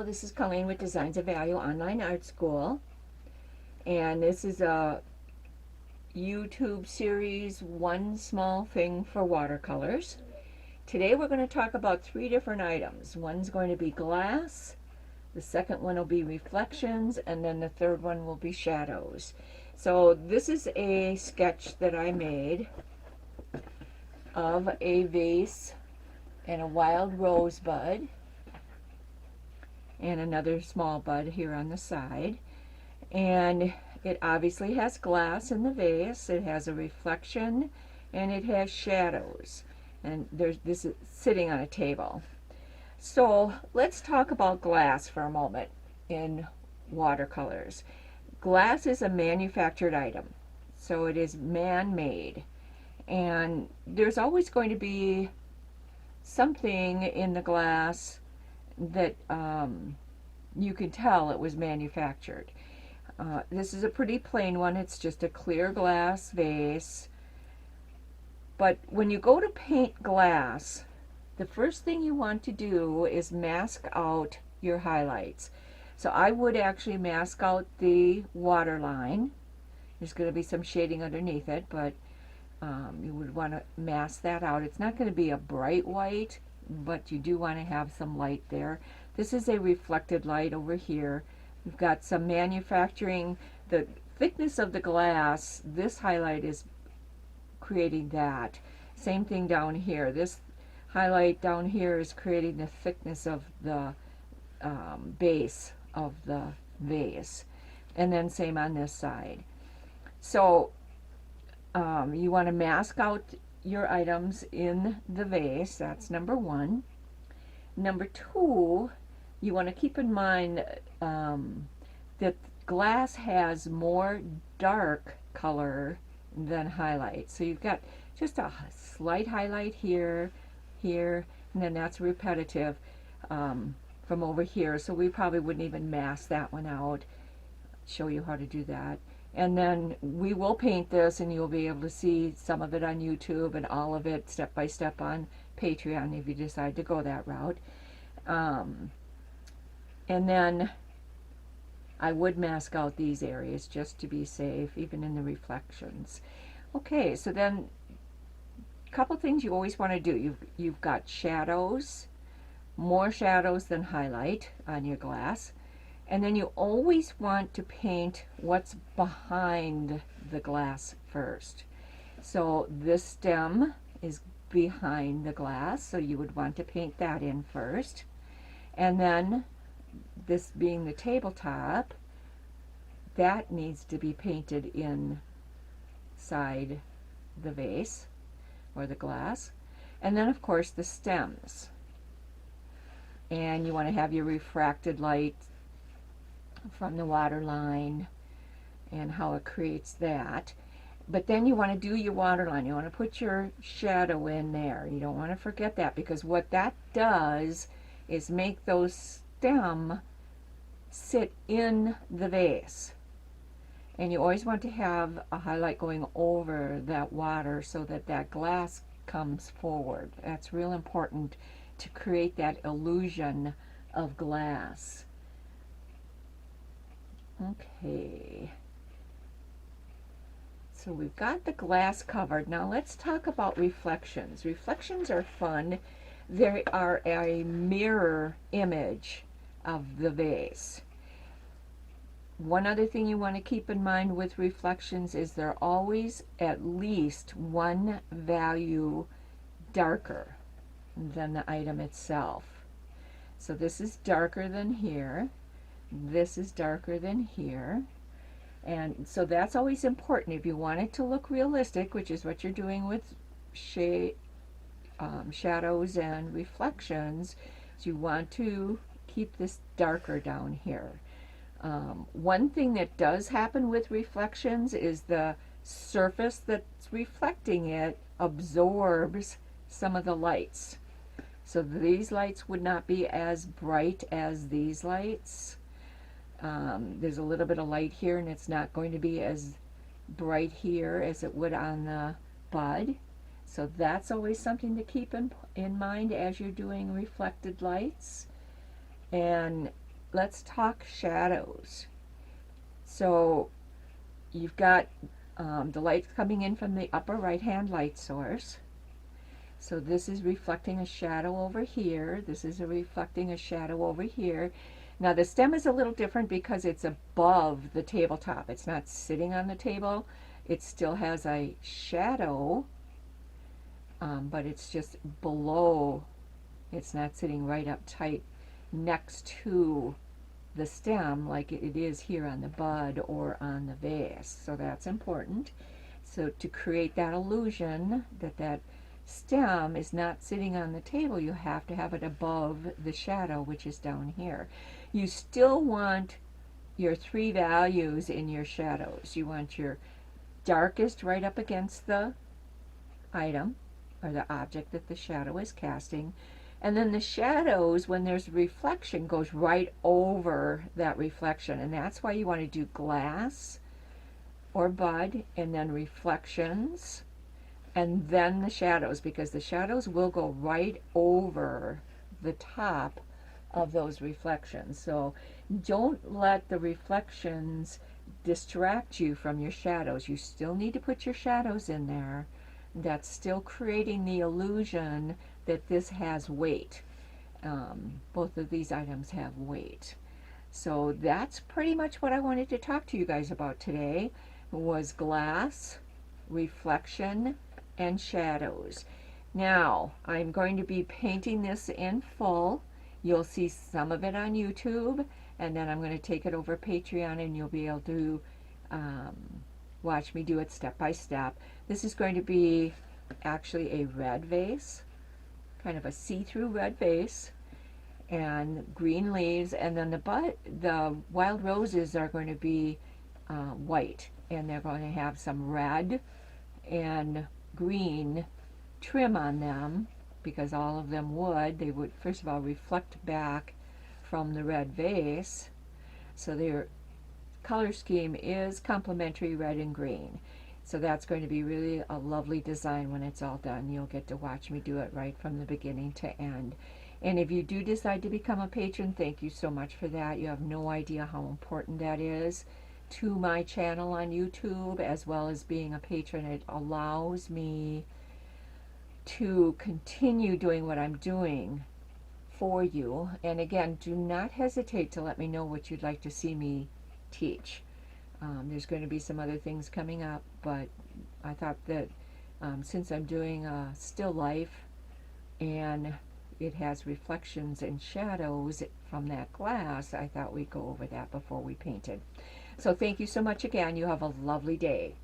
this is Colleen with Designs of Value Online Art School, and this is a YouTube series, One Small Thing for Watercolors. Today we're going to talk about three different items. One's going to be glass, the second one will be reflections, and then the third one will be shadows. So this is a sketch that I made of a vase and a wild rosebud and another small bud here on the side, and it obviously has glass in the vase, it has a reflection, and it has shadows, and this is sitting on a table. So let's talk about glass for a moment in watercolors. Glass is a manufactured item, so it is man-made, and there's always going to be something in the glass that you can tell it was manufactured. This is a pretty plain one. It's just a clear glass vase. But when you go to paint glass, the first thing you want to do is mask out your highlights. So I would actually mask out the waterline. There's going to be some shading underneath it, but you would want to mask that out. It's not going to be a bright white, but you do want to have some light there. This is a reflected light over here. We've got some manufacturing. The thickness of the glass, this highlight is creating that. Same thing down here. This highlight down here is creating the thickness of the base of the vase. And then same on this side. So you want to mask out your items in the vase. That's number one. Number two, you want to keep in mind that glass has more dark color than highlight. So you've got just a slight highlight here, here, and then that's repetitive from over here. So we probably wouldn't even mask that one out. Show you how to do that. And then we will paint this, and you'll be able to see some of it on YouTube and all of it step by step on Patreon if you decide to go that route. And then I would mask out these areas just to be safe, even in the reflections. Okay, so then a couple things you always want to do. You've got shadows, more shadows than highlight on your glass. And then you always want to paint what's behind the glass first. So this stem is behind the glass, so you would want to paint that in first. And then this being the tabletop, that needs to be painted inside the vase or the glass. And then of course the stems. And you want to have your refracted light from the water line and how it creates that. But then you want to do your water line. You want to put your shadow in there. You don't want to forget that, because what that does is make those stems sit in the vase. And you always want to have a highlight going over that water so that that glass comes forward. That's real important to create that illusion of glass. Okay, so we've got the glass covered. Now let's talk about reflections. Reflections are fun. They are a mirror image of the vase. One other thing you want to keep in mind with reflections is they're always at least one value darker than the item itself. So this is darker than here. This is darker than here, and so that's always important. If you want it to look realistic, which is what you're doing with shadows and reflections, so you want to keep this darker down here. One thing that does happen with reflections is the surface that's reflecting it absorbs some of the lights. So these lights would not be as bright as these lights. There's a little bit of light here, and it's not going to be as bright here as it would on the bud. So that's always something to keep in mind as you're doing reflected lights. And let's talk shadows. So you've got the light coming in from the upper right hand light source. So this is reflecting a shadow over here. This is reflecting a shadow over here. Now the stem is a little different because it's above the tabletop. It's not sitting on the table. It still has a shadow, but it's just below. It's not sitting right up tight next to the stem like it is here on the bud or on the vase. So that's important. So to create that illusion that that stem is not sitting on the table, you have to have it above the shadow, which is down here. You still want your three values in your shadows. You want your darkest right up against the item or the object that the shadow is casting. And then the shadows, when there's reflection, goes right over that reflection. And that's why you want to do glass or bud, and then reflections, and then the shadows, because the shadows will go right over the top of those reflections. So don't let the reflections distract you from your shadows. You still need to put your shadows in there. That's still creating the illusion that this has weight. Both of these items have weight. So that's pretty much what I wanted to talk to you guys about today, was glass, reflection, and shadows. Now I'm going to be painting this in full. You'll see some of it on YouTube, and then I'm going to take it over Patreon, and you'll be able to watch me do it step by step. This is going to be actually a red vase, kind of a see-through red vase, and green leaves, and then the wild roses are going to be white, and they're going to have some red and green trim on them, because all of them would. They would first of all reflect back from the red vase, so their color scheme is complementary red and green. So that's going to be really a lovely design when it's all done. You'll get to watch me do it right from the beginning to end. And if you do decide to become a patron, thank you so much for that. You have no idea how important that is to my channel on YouTube, as well as being a patron. It allows me to continue doing what I'm doing for you. And again, do not hesitate to let me know what you'd like to see me teach. There's going to be some other things coming up, but I thought that since I'm doing a still life and it has reflections and shadows from that glass, I thought we'd go over that before we painted. So thank you so much again. You have a lovely day.